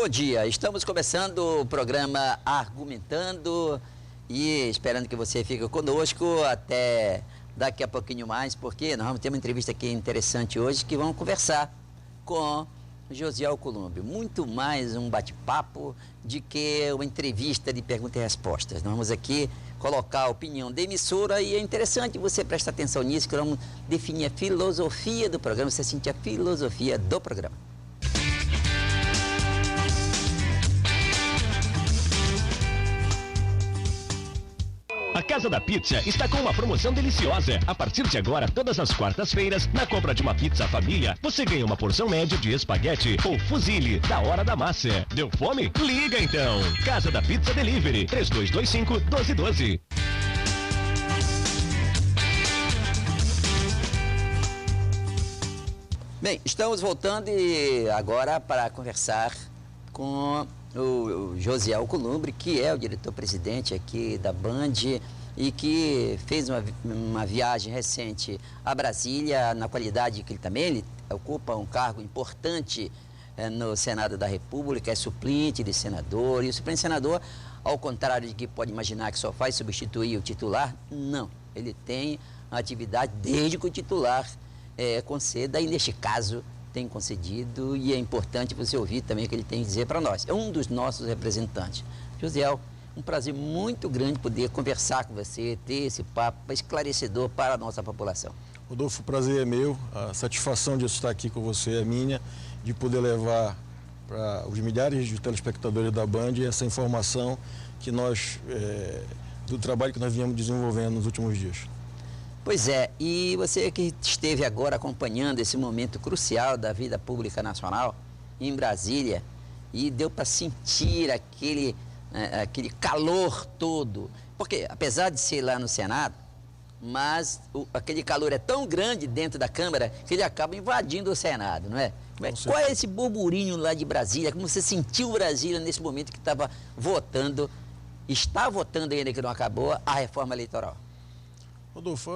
Bom dia, estamos começando o programa Argumentando e esperando que você fique conosco até daqui a pouquinho mais, porque nós vamos ter uma entrevista aqui interessante hoje que vamos conversar com Josiel Alcolumbre. Muito mais um bate-papo de que uma entrevista de perguntas e respostas. Nós vamos aqui colocar a opinião da emissora e é interessante você prestar atenção nisso, que nós vamos definir a filosofia do programa, você sentir a filosofia do programa. A Casa da Pizza está com uma promoção deliciosa. A partir de agora, todas as quartas-feiras, na compra de uma pizza família, você ganha uma porção média de espaguete ou fusilli da hora da massa. Deu fome? Liga então! Casa da Pizza Delivery, 3225-1212. Bem, estamos voltando e agora para conversar com o Josiel Alcolumbre, que é o diretor-presidente aqui da Band e que fez uma viagem recente a Brasília, na qualidade que ele ocupa um cargo importante no Senado da República, é suplente de senador, e o suplente senador, ao contrário de que pode imaginar que só faz substituir o titular, não, ele tem atividade desde que o titular conceda, e neste caso tem concedido, e é importante você ouvir também o que ele tem a dizer para nós. É um dos nossos representantes. Josiel, um prazer muito grande poder conversar com você, ter esse papo esclarecedor para a nossa população. Rodolfo, o prazer é meu, a satisfação de estar aqui com você é minha, de poder levar para os milhares de telespectadores da Band essa informação que nós, do trabalho que nós viemos desenvolvendo nos últimos dias. Pois é, e você que esteve agora acompanhando esse momento crucial da vida pública nacional em Brasília e deu para sentir aquele calor todo, porque apesar de ser lá no Senado, mas aquele calor é tão grande dentro da Câmara que ele acaba invadindo o Senado, não é? Qual é esse burburinho lá de Brasília? Como você sentiu Brasília nesse momento que estava votando, está votando ainda que não acabou, a reforma eleitoral? Rodolfo,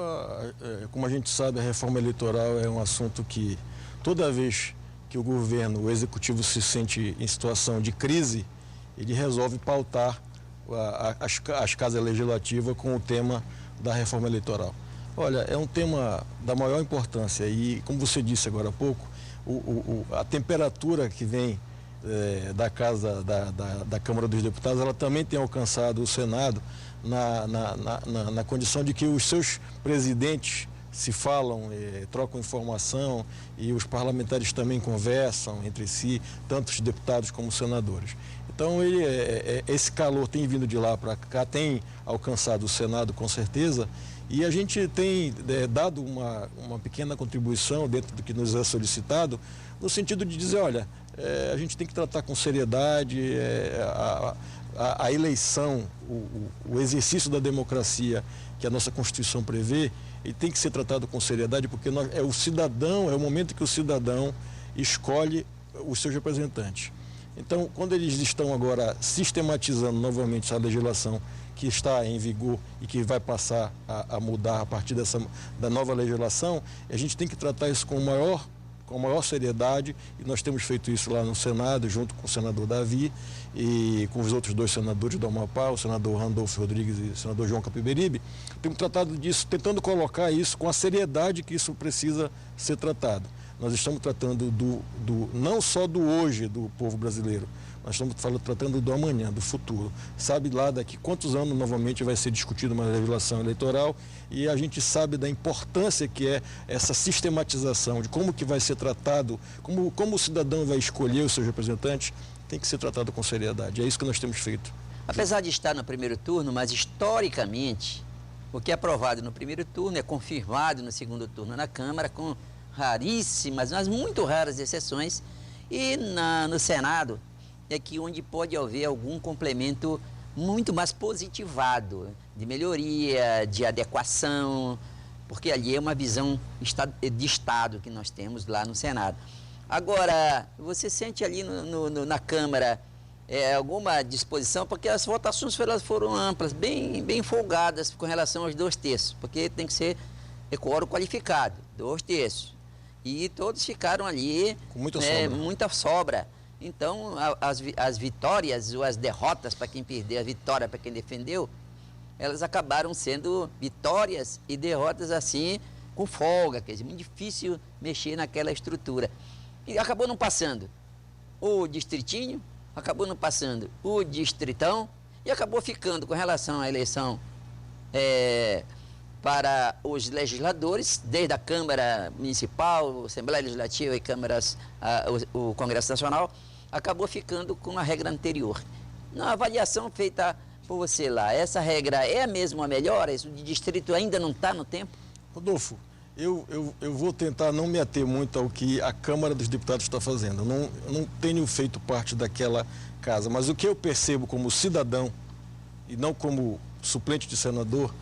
como a gente sabe, a reforma eleitoral é um assunto que toda vez que o governo, o executivo se sente em situação de crise, ele resolve pautar as casas legislativas com o tema da reforma eleitoral. Olha, é um tema da maior importância e, como você disse agora há pouco, a temperatura que vem da casa da Câmara dos Deputados, ela também tem alcançado o Senado na condição de que os seus presidentes se falam, trocam informação e os parlamentares também conversam entre si, tanto os deputados como os senadores. Então, esse calor tem vindo de lá para cá, tem alcançado o Senado com certeza, e a gente tem dado uma pequena contribuição dentro do que nos é solicitado, no sentido de dizer, olha, a gente tem que tratar com seriedade a eleição, o exercício da democracia que a nossa Constituição prevê, ele tem que ser tratado com seriedade, porque é o momento que o cidadão escolhe os seus representantes. Então, quando eles estão agora sistematizando novamente essa legislação que está em vigor e que vai passar a mudar a partir da nova legislação, a gente tem que tratar isso com a maior seriedade, e nós temos feito isso lá no Senado, junto com o senador Davi e com os outros dois senadores do Amapá, o senador Randolfo Rodrigues e o senador João Capiberibe. Temos tratado disso, tentando colocar isso com a seriedade que isso precisa ser tratado. Nós estamos tratando não só do hoje do povo brasileiro, nós estamos tratando do amanhã, do futuro. Sabe lá daqui quantos anos novamente vai ser discutida uma legislação eleitoral, e a gente sabe da importância que é essa sistematização de como que vai ser tratado, como o cidadão vai escolher os seus representantes, tem que ser tratado com seriedade. É isso que nós temos feito. Apesar de estar no primeiro turno, mas historicamente, o que é aprovado no primeiro turno é confirmado no segundo turno na Câmara, com raríssimas, mas muito raras exceções, e no Senado é que onde pode haver algum complemento muito mais positivado, de melhoria, de adequação, porque ali é uma visão de Estado que nós temos lá no Senado. Agora, você sente ali na Câmara alguma disposição, porque as votações foram amplas, bem folgadas com relação aos 2/3, porque tem que ser quórum qualificado, 2/3. E todos ficaram ali com muita sobra. Então, as vitórias ou as derrotas para quem perdeu, a vitória para quem defendeu, elas acabaram sendo vitórias e derrotas assim, com folga, quer dizer, muito difícil mexer naquela estrutura. E acabou não passando o distritinho, acabou não passando o distritão e acabou ficando com relação à eleição para os legisladores, desde a Câmara Municipal, Assembleia Legislativa e câmaras, o Congresso Nacional, acabou ficando com a regra anterior. Na avaliação feita por você lá, essa regra é mesmo a melhor? Isso de distrito ainda não está no tempo? Rodolfo, eu vou tentar não me ater muito ao que a Câmara dos Deputados está fazendo. Eu não tenho feito parte daquela casa, mas o que eu percebo como cidadão e não como suplente de senador,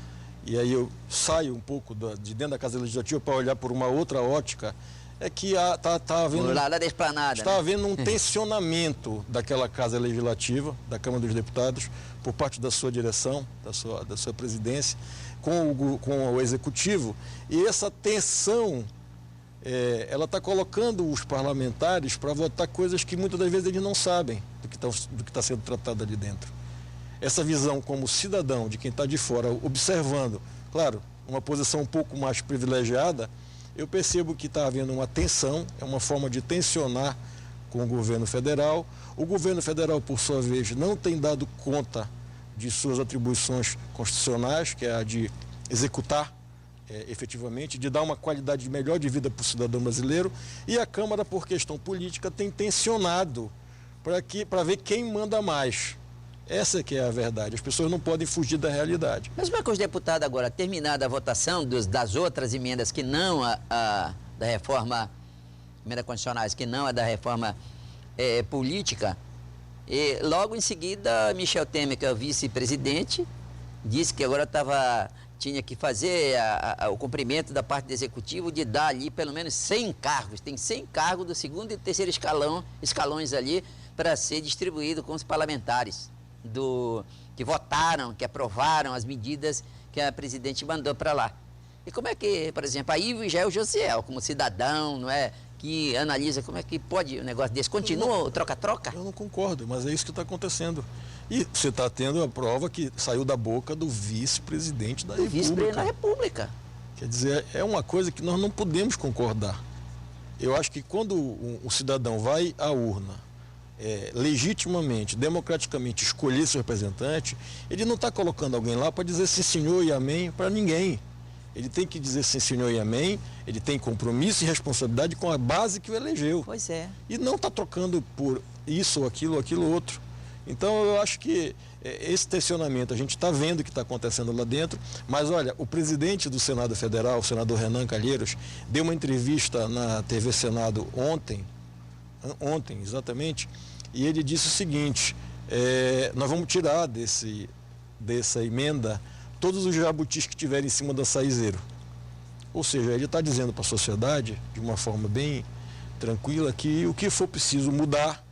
e aí eu saio um pouco de dentro da Casa Legislativa para olhar por uma outra ótica, é que está havendo, está havendo um tensionamento daquela Casa Legislativa, da Câmara dos Deputados, por parte da sua direção, da sua presidência, com o Executivo, e essa tensão, ela está colocando os parlamentares para votar coisas que muitas das vezes eles não sabem do que está sendo tratado ali dentro. Essa visão como cidadão, de quem está de fora, observando, claro, uma posição um pouco mais privilegiada, eu percebo que está havendo uma tensão, é uma forma de tensionar com o governo federal. O governo federal, por sua vez, não tem dado conta de suas atribuições constitucionais, que é a de executar efetivamente, de dar uma qualidade melhor de vida para o cidadão brasileiro. E a Câmara, por questão política, tem tensionado para ver quem manda mais. Essa que é a verdade. As pessoas não podem fugir da realidade. Mas como é que os deputados agora, terminada a votação das outras emendas que não da reforma, emendas constitucionais, que não a da reforma política, e logo em seguida Michel Temer, que é o vice-presidente, disse que agora tinha que fazer o cumprimento da parte do executivo de dar ali pelo menos 100 cargos. Tem 100 cargos do segundo e terceiro escalões ali para ser distribuído com os parlamentares que votaram, que aprovaram as medidas que a presidente mandou para lá. E como é que, por exemplo, aí já é o Josiel, como cidadão, não é, que analisa como é que pode um negócio desse. Continua o troca-troca? Eu não concordo, mas é isso que está acontecendo. E você está tendo a prova que saiu da boca do vice-presidente da República. Vice-presidente da República. Quer dizer, é uma coisa que nós não podemos concordar. Eu acho que quando o cidadão vai à urna, legitimamente, democraticamente escolher seu representante, ele não está colocando alguém lá para dizer sim senhor e amém para ninguém. Ele tem que dizer sim senhor e amém, ele tem compromisso e responsabilidade com a base que o elegeu. Pois é. E não está trocando por isso ou aquilo outro. Então eu acho que esse tensionamento, a gente está vendo o que está acontecendo lá dentro, mas olha, o presidente do Senado Federal, o senador Renan Calheiros, deu uma entrevista na TV Senado ontem exatamente, e ele disse o seguinte: nós vamos tirar dessa emenda todos os jabutis que tiverem em cima da Saizeiro. Ou seja, ele está dizendo para a sociedade, de uma forma bem tranquila, que o que for preciso mudar,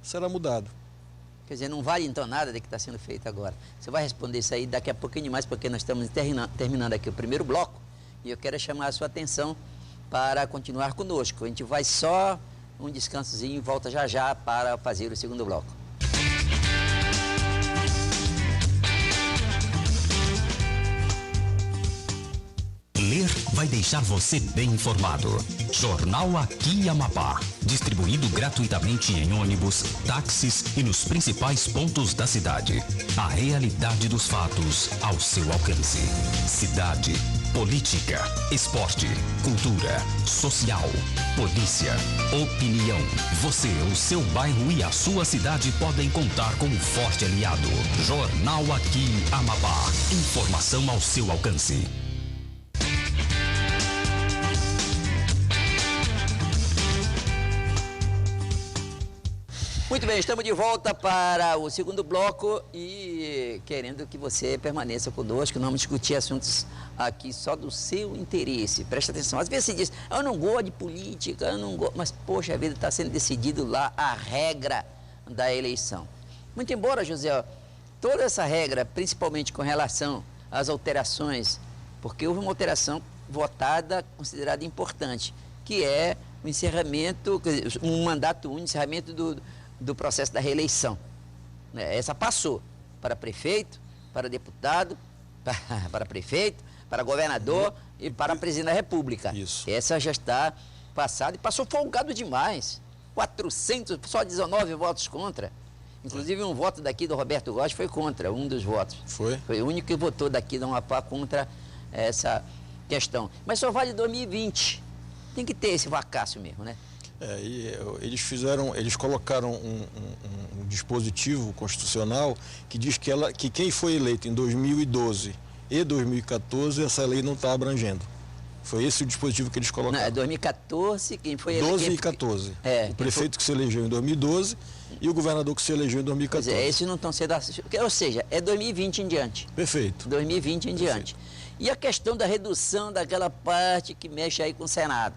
será mudado. Quer dizer, não vale então nada do que está sendo feito agora. Você vai responder isso aí daqui a pouquinho mais, porque nós estamos terminando aqui o primeiro bloco, e eu quero chamar a sua atenção para continuar conosco. A gente vai só um descansozinho e volta já para fazer o segundo bloco. Ler vai deixar você bem informado. Jornal Aqui Amapá. Distribuído gratuitamente em ônibus, táxis e nos principais pontos da cidade. A realidade dos fatos ao seu alcance. Cidade, política, esporte, cultura, social, polícia, opinião. Você, o seu bairro e a sua cidade podem contar com um forte aliado. Jornal Aqui Amapá. Informação ao seu alcance. Muito bem, estamos de volta para o segundo bloco e querendo que você permaneça conosco, não vamos discutir assuntos aqui só do seu interesse. Presta atenção, às vezes você diz, eu não gosto de política, eu não gosto, mas poxa vida, está sendo decidido lá a regra da eleição. Muito embora, José, toda essa regra, principalmente com relação às alterações, porque houve uma alteração votada considerada importante, que é o encerramento, um mandato único, encerramento do processo da reeleição. Essa passou para prefeito, para deputado, para prefeito, para governador e para presidente da República. Isso. Essa já está passada e passou folgado demais. 400, só 19 votos contra. Inclusive um voto daqui do Roberto Góes foi contra, um dos votos. Foi? Foi o único que votou daqui do Amapá contra essa questão. Mas só vale 2020. Tem que ter esse vacácio mesmo, né? Eles colocaram um dispositivo constitucional que diz que quem foi eleito em 2012 e 2014, essa lei não está abrangendo. Foi esse o dispositivo que eles colocaram. Não, é 2014, quem foi eleito... 12 e 14. O prefeito que se elegeu em 2012 e o governador que se elegeu em 2014. Pois é, esses não estão sendo... Ou seja, é 2020 em diante. Perfeito. 2020 em diante. E a questão da redução daquela parte que mexe aí com o Senado,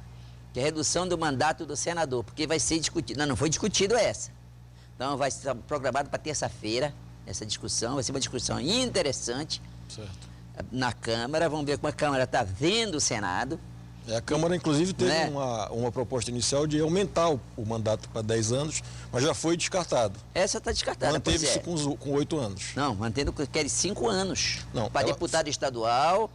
que é a redução do mandato do senador, porque vai ser discutido... Não foi discutido essa. Então vai ser programado para terça-feira essa discussão, vai ser uma discussão interessante. Certo. Na Câmara, vamos ver como a Câmara está vendo o Senado. A Câmara, inclusive, teve uma proposta inicial de aumentar o mandato para 10 anos, mas já foi descartado. Essa está descartada. Manteve-se com 8 anos. Não, mantendo que quer 5 anos. Para deputado estadual,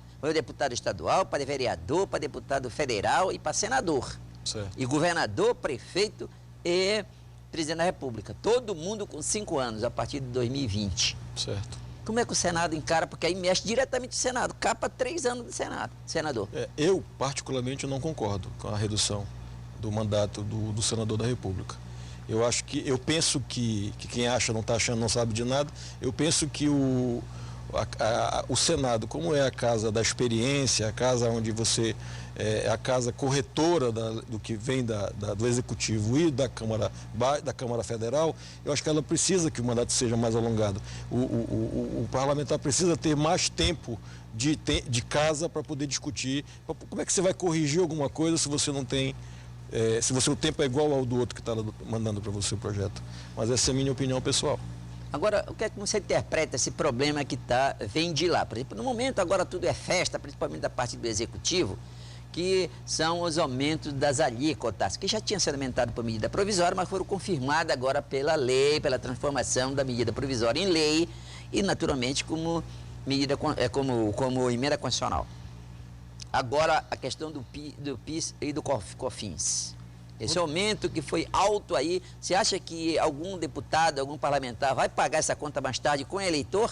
para vereador, para deputado federal e para senador. Certo. E governador, prefeito e presidente da República. Todo mundo com 5 anos a partir de 2020. Certo. Como é que o Senado encara? Porque aí mexe diretamente o Senado, capa 3 anos do Senado, senador. Eu, particularmente, não concordo com a redução do mandato do senador da República. Eu penso que quem acha, não está achando, não sabe de nada, eu penso que o Senado, como é a casa da experiência, a casa onde você... É a casa corretora do que vem do Executivo e da Câmara Federal, eu acho que ela precisa que o mandato seja mais alongado. O parlamentar precisa ter mais tempo de casa para poder discutir. Como é que você vai corrigir alguma coisa se você não tem... se o tempo é igual ao do outro que está mandando para você o projeto? Mas essa é a minha opinião pessoal. Agora, o que é que você interpreta esse problema que vem de lá? Por exemplo, no momento agora tudo é festa, principalmente da parte do Executivo, que são os aumentos das alíquotas, que já tinham sido aumentados por medida provisória, mas foram confirmados agora pela lei, pela transformação da medida provisória em lei e, naturalmente, como emenda constitucional. Agora, a questão do PIS e do COFINS. Esse aumento que foi alto aí, você acha que algum deputado, algum parlamentar vai pagar essa conta mais tarde com o eleitor?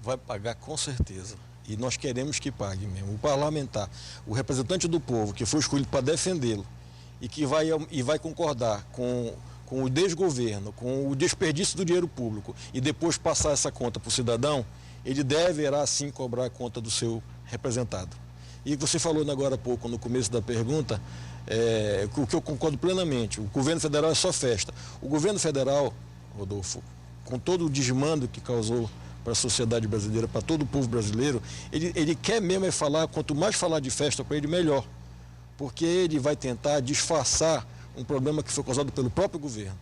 Vai pagar com certeza. E nós queremos que pague mesmo. O parlamentar, o representante do povo, que foi escolhido para defendê-lo e que vai concordar com o desgoverno, com o desperdício do dinheiro público e depois passar essa conta para o cidadão, ele deverá sim cobrar a conta do seu representado. E você falou agora há pouco, no começo da pergunta, o que eu concordo plenamente, o governo federal é só festa. O governo federal, Rodolfo, com todo o desmando que causou para a sociedade brasileira, para todo o povo brasileiro, ele quer mesmo falar, quanto mais falar de festa para ele, melhor. Porque ele vai tentar disfarçar um problema que foi causado pelo próprio governo.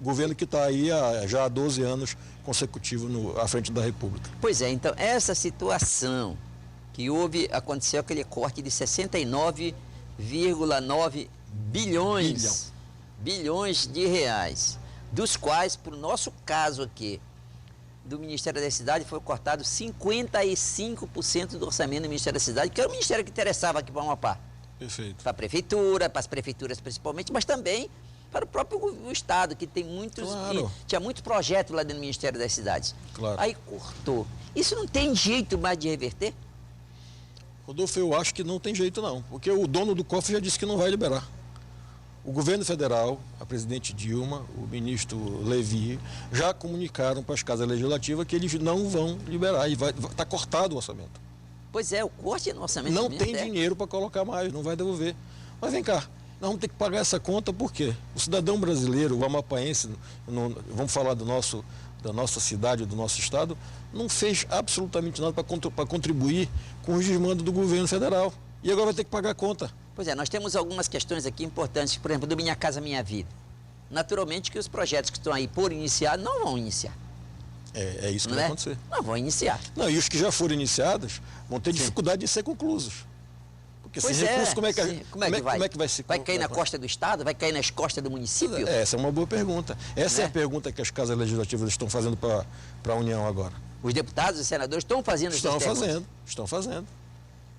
Governo que está aí já há 12 anos consecutivos à frente da República. Pois é, então essa situação que aconteceu aquele corte de 69,9 bilhões de reais, dos quais, para o nosso caso aqui, do Ministério da Cidade, foi cortado 55% do orçamento do Ministério da Cidade, que era o ministério que interessava aqui para o Amapá. Perfeito. Para a prefeitura, para as prefeituras principalmente, mas também para o próprio Estado, que tem tinha muitos projetos lá dentro do Ministério das Cidades. Claro. Aí cortou. Isso não tem jeito mais de reverter? Rodolfo, eu acho que não tem jeito não, porque o dono do cofre já disse que não vai liberar. O governo federal, a presidente Dilma, o ministro Levi, já comunicaram para as casas legislativas que eles não vão liberar e está cortado o orçamento. Pois é, o corte no orçamento. Não tem dinheiro para colocar mais, não vai devolver. Mas vem cá, nós vamos ter que pagar essa conta por quê? O cidadão brasileiro, o amapaense, vamos falar da nossa cidade, do nosso estado, não fez absolutamente nada para contribuir com os desmandos do governo federal. E agora vai ter que pagar a conta. Pois é, nós temos algumas questões aqui importantes, por exemplo, do Minha Casa Minha Vida. Naturalmente que os projetos que estão aí por iniciar não vão iniciar. É isso que vai acontecer. Não vão iniciar. Não, e os que já foram iniciados vão ter dificuldade de ser conclusos. Porque Pois esse recurso, como é que vai se... Vai cair na costa do Estado? Vai cair nas costas do município? Essa é uma boa pergunta. Essa é a pergunta que as casas legislativas estão fazendo para a União agora. Os deputados e senadores estão fazendo essas perguntas? Estão fazendo.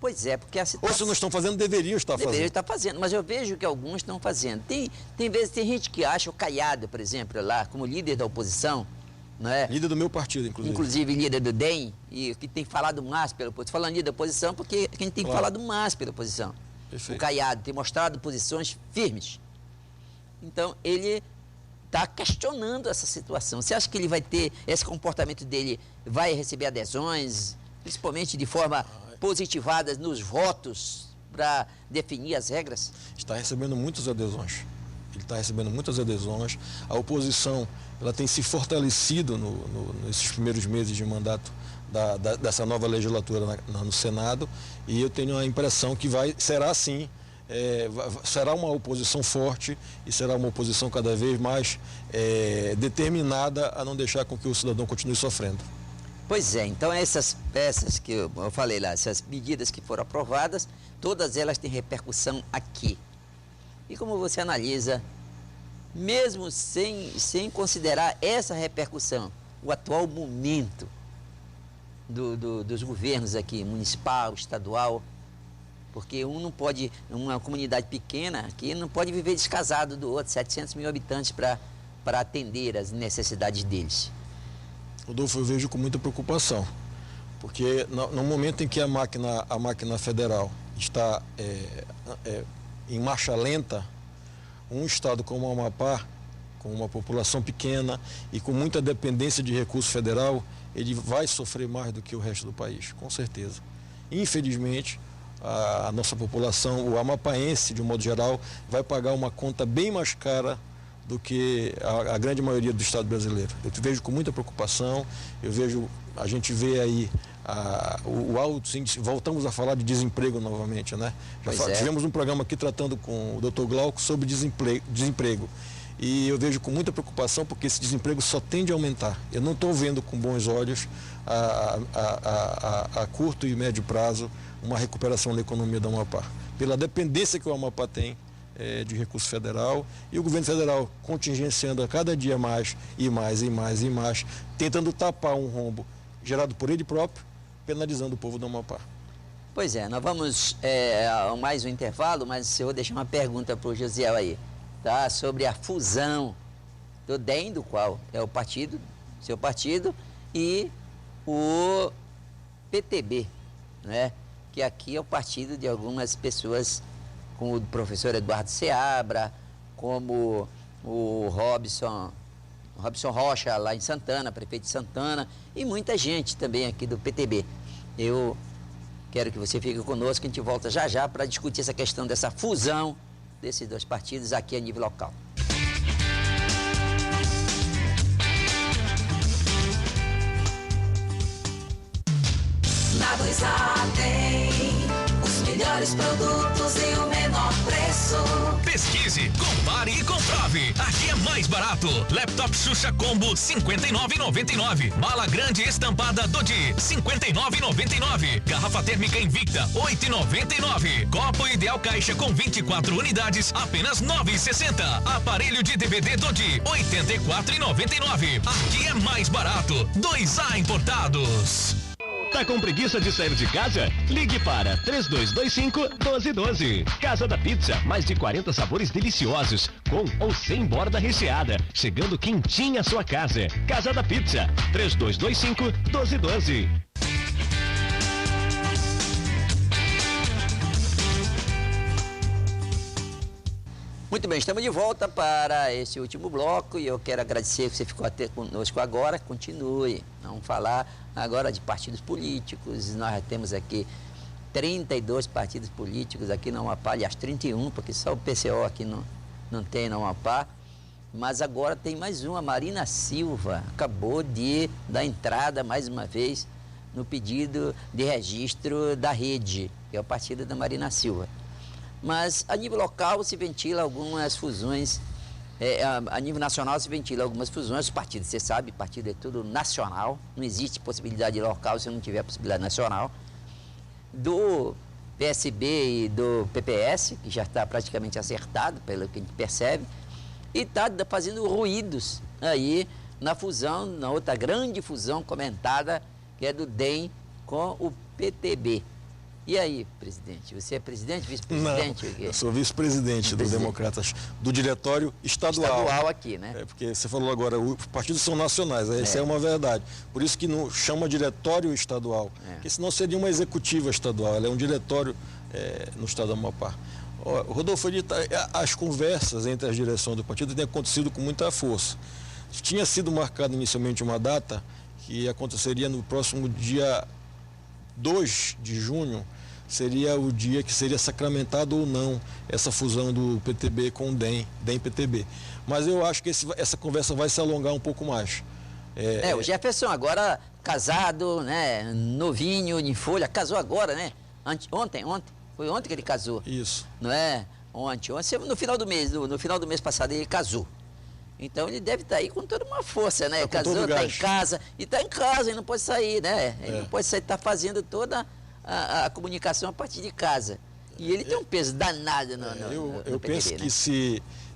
Pois é, porque a situação... Ou se não estão fazendo, deveriam estar fazendo. Deveriam estar fazendo, mas eu vejo que alguns estão fazendo. Tem gente que acha o Caiado, por exemplo, lá, como líder da oposição, não é? Líder do meu partido, inclusive. Inclusive líder do DEM, e que tem falado mais pela oposição. Falando líder da oposição, porque a gente tem falado mais pela oposição. Perfeito. O Caiado tem mostrado posições firmes. Então, ele está questionando essa situação. Você acha que ele vai ter, esse comportamento dele vai receber adesões, principalmente de forma positivada nos votos para definir as regras? Está recebendo muitas adesões. Ele está recebendo muitas adesões. A oposição, ela tem se fortalecido nesses primeiros meses de mandato dessa nova legislatura no Senado, e eu tenho a impressão que será assim, será uma oposição forte e será uma oposição cada vez mais determinada a não deixar com que o cidadão continue sofrendo. Pois é, então essas peças que eu falei lá, essas medidas que foram aprovadas, todas elas têm repercussão aqui. E como você analisa, mesmo sem considerar essa repercussão, o atual momento dos governos aqui, municipal, estadual, porque uma comunidade pequena aqui não pode viver descasado do outro, 700 mil habitantes para atender as necessidades deles. Rodolfo, eu vejo com muita preocupação, porque no momento em que a máquina federal está em marcha lenta, um estado como o Amapá, com uma população pequena e com muita dependência de recurso federal, ele vai sofrer mais do que o resto do país, com certeza. Infelizmente, a nossa população, o amapaense, de um modo geral, vai pagar uma conta bem mais cara do que a grande maioria do Estado brasileiro. Eu vejo com muita preocupação, a gente vê aí o alto índice, voltamos a falar de desemprego novamente, né? Tivemos um programa aqui tratando com o Dr. Glauco sobre desemprego. E eu vejo com muita preocupação porque esse desemprego só tende a aumentar. Eu não estou vendo com bons olhos a curto e médio prazo uma recuperação da economia do Amapá. Pela dependência que o Amapá tem de recurso federal, e o governo federal contingenciando a cada dia mais e mais e mais e mais, tentando tapar um rombo gerado por ele próprio, penalizando o povo do Amapá. Pois é, nós vamos a mais um intervalo, mas eu vou deixar uma pergunta para o Josiel aí, tá? Sobre a fusão do DEM, do qual é o partido, seu partido, e o PTB, né? Que aqui é o partido de algumas pessoas, como o professor Eduardo Seabra, como o Robson Rocha, lá em Santana, prefeito de Santana, e muita gente também aqui do PTB. Eu quero que você fique conosco, que a gente volta já já para discutir essa questão dessa fusão desses dois partidos aqui a nível local. Na 2A tem os melhores produtos e o menor preço. Pesquise, compare e comprove. Aqui é mais barato. Laptop Xuxa Combo R$ 59,99. Mala grande estampada Dodi R$ 59,99. Garrafa térmica Invicta R$ 8,99. Copo Ideal Caixa com 24 unidades apenas R$ 9,60. Aparelho de DVD Dodi R$ 84,99. Aqui é mais barato. 2A Importados. Tá com preguiça de sair de casa? Ligue para 3225-1212. Casa da Pizza, mais de 40 sabores deliciosos, com ou sem borda recheada, chegando quentinha à sua casa. Casa da Pizza, 3225-1212. Muito bem, estamos de volta para esse último bloco e eu quero agradecer que você ficou até conosco agora. Continue. Vamos falar agora de partidos políticos. Nós temos aqui 32 partidos políticos aqui no Amapá, aliás 31, porque só o PCO aqui não tem no Amapá. Mas agora tem mais uma, Marina Silva, acabou de dar entrada mais uma vez no pedido de registro da Rede, que é o partido da Marina Silva. Mas a nível local se ventila algumas fusões, a nível nacional se ventila algumas fusões, os partidos, você sabe, partido é tudo nacional, não existe possibilidade local se não tiver possibilidade nacional. Do PSB e do PPS, que já está praticamente acertado, pelo que a gente percebe, e está fazendo ruídos aí na fusão, na outra grande fusão comentada, que é do DEM com o PTB. E aí, presidente? Você é presidente, vice-presidente? Não, eu sou vice-presidente do Democratas, do diretório estadual. Estadual aqui, né? Porque você falou agora, os partidos são nacionais, essa é uma verdade. Por isso que não chama diretório estadual, porque senão seria uma executiva estadual, ela é um diretório no estado do Amapá. Rodolfo, as conversas entre as direções do partido têm acontecido com muita força. Tinha sido marcada inicialmente uma data que aconteceria no próximo dia 2 de junho, seria o dia que seria sacramentado ou não essa fusão do PTB com o DEM-PTB. Mas eu acho que essa conversa vai se alongar um pouco mais. O Jefferson agora casado, né, novinho, em folha, casou agora, né? Ontem. Foi ontem que ele casou. Isso. Não é? Ontem, no final do mês passado ele casou. Então ele deve estar aí com toda uma força, né? Casou, está em casa, e não pode sair, né? Ele não pode sair, está fazendo toda a comunicação a partir de casa. E ele tem um peso danado no eu PTB, penso né? que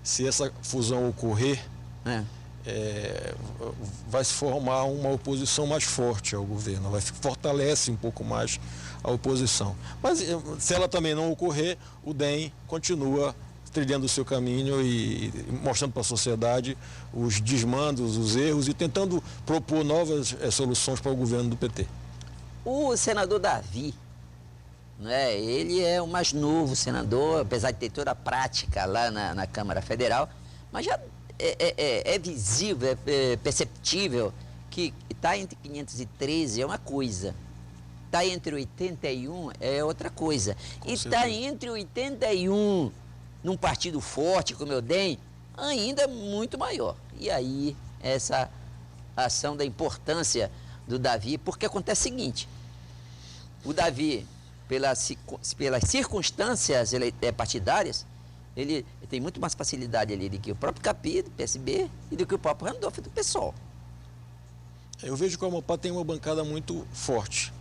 se essa fusão ocorrer, vai se formar uma oposição mais forte ao governo, fortalece um pouco mais a oposição. Mas se ela também não ocorrer, o DEM continua trilhando o seu caminho e mostrando para a sociedade os desmandos, os erros e tentando propor novas soluções para o governo do PT. O senador Davi, né, ele é o mais novo senador, apesar de ter toda a prática lá na Câmara Federal, mas já é visível, é perceptível que está entre 513 é uma coisa, está entre 81 é outra coisa, e está entre 81 num partido forte como o DEM, ainda muito maior. E aí, essa ação da importância do Davi, porque acontece o seguinte, o Davi, pelas circunstâncias partidárias, ele tem muito mais facilidade ali do que o próprio Capi, do PSB, e do que o próprio Randolph, do PSOL. Eu vejo que o Amapá tem uma bancada muito forte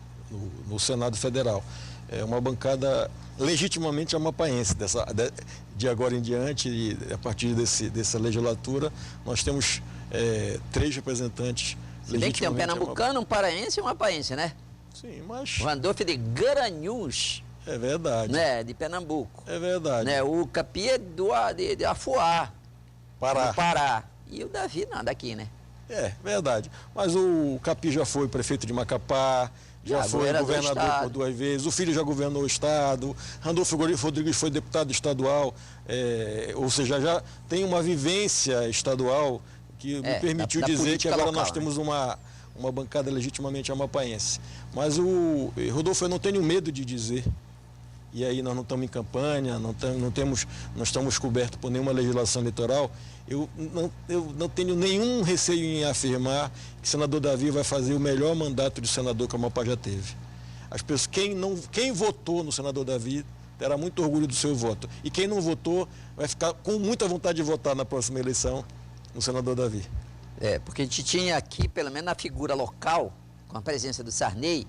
no Senado Federal. É uma bancada legitimamente amapaense, de agora em diante, e a partir dessa legislatura, nós temos 3 representantes legitimamente. Se bem que tem um pernambucano, um paraense e um amapaense, né? Sim, mas... O Randolph de Garanhuns. É verdade. Né, de Pernambuco. É verdade. Né, o Capi é de Afuá, Pará. do Pará. E o Davi não, daqui, né? É, verdade. Mas o Capi já foi prefeito de Macapá, já foi governador por 2 vezes, o filho já governou o estado, Randolfo Rodrigues foi deputado estadual, ou seja, já tem uma vivência estadual que me permitiu dizer que agora local, nós temos uma bancada legitimamente amapaense. Mas Rodolfo, eu não tenho medo de dizer, e aí nós não estamos em campanha, não estamos cobertos por nenhuma legislação eleitoral, eu não tenho nenhum receio em afirmar que o senador Davi vai fazer o melhor mandato de senador que o Amapá já teve. As pessoas, quem votou no senador Davi terá muito orgulho do seu voto. E quem não votou vai ficar com muita vontade de votar na próxima eleição no senador Davi. Porque a gente tinha aqui, pelo menos na figura local, com a presença do Sarney,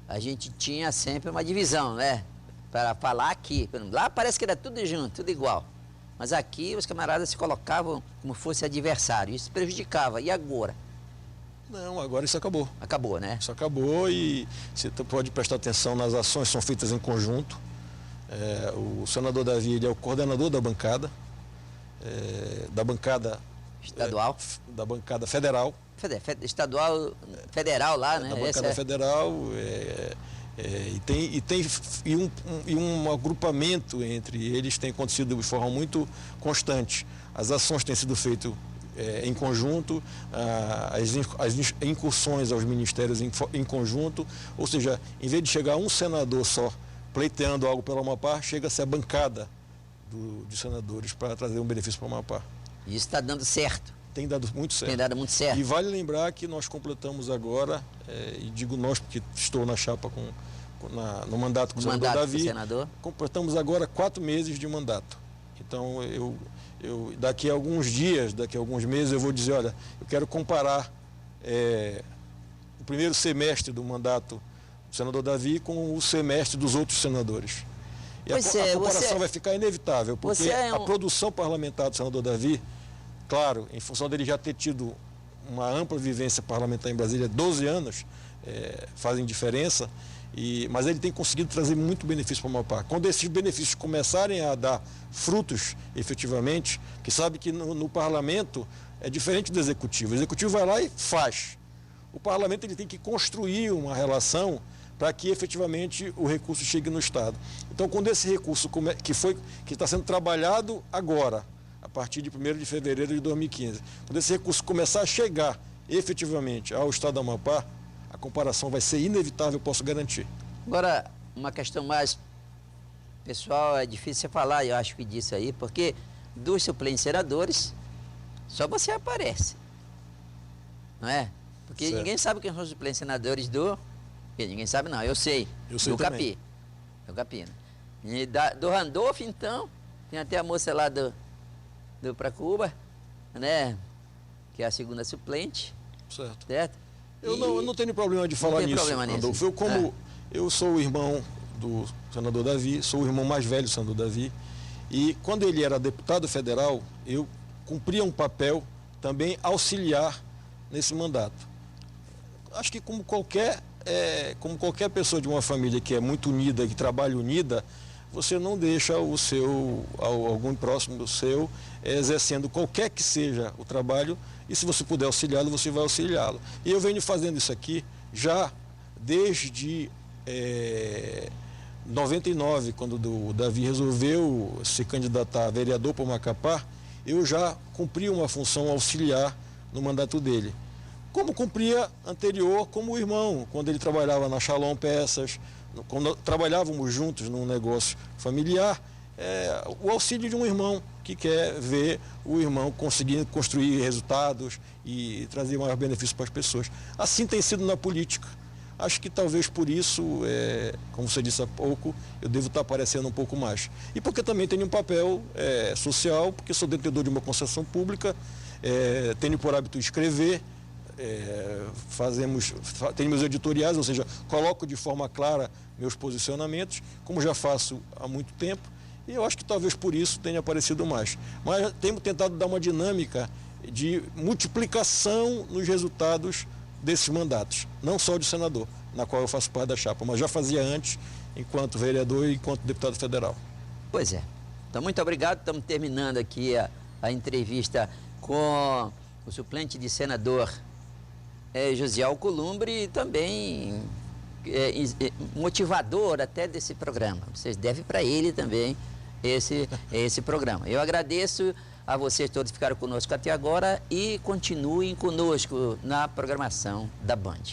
a gente tinha sempre uma divisão, né? Para falar aqui. Lá parece que era tudo junto, tudo igual. Mas aqui os camaradas se colocavam como fosse adversário. Isso prejudicava. E agora? Não, agora isso acabou. Acabou, né? Isso acabou e você pode prestar atenção nas ações que são feitas em conjunto. O senador Davi, ele é o coordenador da bancada estadual, da bancada federal. Estadual, federal lá, né? Da bancada federal. E um agrupamento entre eles tem acontecido de forma muito constante. As ações têm sido feitas em conjunto, as incursões aos ministérios em conjunto, ou seja, em vez de chegar um senador só pleiteando algo pelo Amapá, chega-se a bancada de senadores para trazer um benefício para o Amapá. E isso está dando certo. Tem dado muito certo. Tem dado muito certo. E vale lembrar que nós completamos agora, e digo nós porque estou na chapa no mandato com o senador Davi, completamos agora 4 meses de mandato. Então, eu daqui a alguns dias, daqui a alguns meses, eu vou dizer, olha, eu quero comparar o primeiro semestre do mandato do senador Davi com o semestre dos outros senadores. E a comparação vai ficar inevitável, porque a produção parlamentar do senador Davi, claro, em função dele já ter tido uma ampla vivência parlamentar em Brasília, 12 anos, fazem diferença, mas ele tem conseguido trazer muito benefício para o Amapá. Quando esses benefícios começarem a dar frutos, efetivamente, que sabe que no parlamento é diferente do executivo. O executivo vai lá e faz. O parlamento ele tem que construir uma relação para que efetivamente o recurso chegue no Estado. Então, quando esse recurso que está sendo trabalhado agora, a partir de 1º de fevereiro de 2015, quando esse recurso começar a chegar efetivamente ao Estado do Amapá, a comparação vai ser inevitável, eu posso garantir. Agora, uma questão mais pessoal, é difícil falar, eu acho que disso aí, porque dos suplentes senadores, só você aparece, não é? Porque certo. Ninguém sabe quem são os suplentes senadores do... Ninguém sabe não, eu sei do Capi. Do Capi, né? E do Randolph, então, tem até a moça lá do Pracuba, né? Que é a segunda suplente. Certo? Eu não tenho problema de falar nisso, Randolph. Eu sou o irmão do senador Davi, sou o irmão mais velho do senador Davi, e quando ele era deputado federal, eu cumpria um papel também auxiliar nesse mandato. Acho que como qualquer pessoa de uma família que é muito unida, que trabalha unida, você não deixa algum próximo do seu exercendo qualquer que seja o trabalho, e se você puder auxiliá-lo, você vai auxiliá-lo. E eu venho fazendo isso aqui já desde 99, quando o Davi resolveu se candidatar a vereador para o Macapá, eu já cumpri uma função auxiliar no mandato dele. Como cumpria anterior como irmão, quando ele trabalhava na Shalom Peças, quando trabalhávamos juntos num negócio familiar, o auxílio de um irmão que quer ver o irmão conseguindo construir resultados e trazer maior benefício para as pessoas. Assim tem sido na política. Acho que talvez por isso, como você disse há pouco, eu devo estar aparecendo um pouco mais. E porque também tenho um papel social, porque sou detentor de uma concessão pública, tenho por hábito escrever, tenho meus editoriais, ou seja, coloco de forma clara meus posicionamentos, como já faço há muito tempo, e eu acho que talvez por isso tenha aparecido mais. Mas temos tentado dar uma dinâmica de multiplicação nos resultados desses mandatos, não só de senador, na qual eu faço parte da chapa, mas já fazia antes, enquanto vereador e enquanto deputado federal. Pois é. Então, muito obrigado. Estamos terminando aqui a entrevista com o suplente de senador Josiel Alcolumbre, e também motivador até desse programa. Vocês devem para ele também esse programa. Eu agradeço a vocês todos que ficaram conosco até agora e continuem conosco na programação da Band.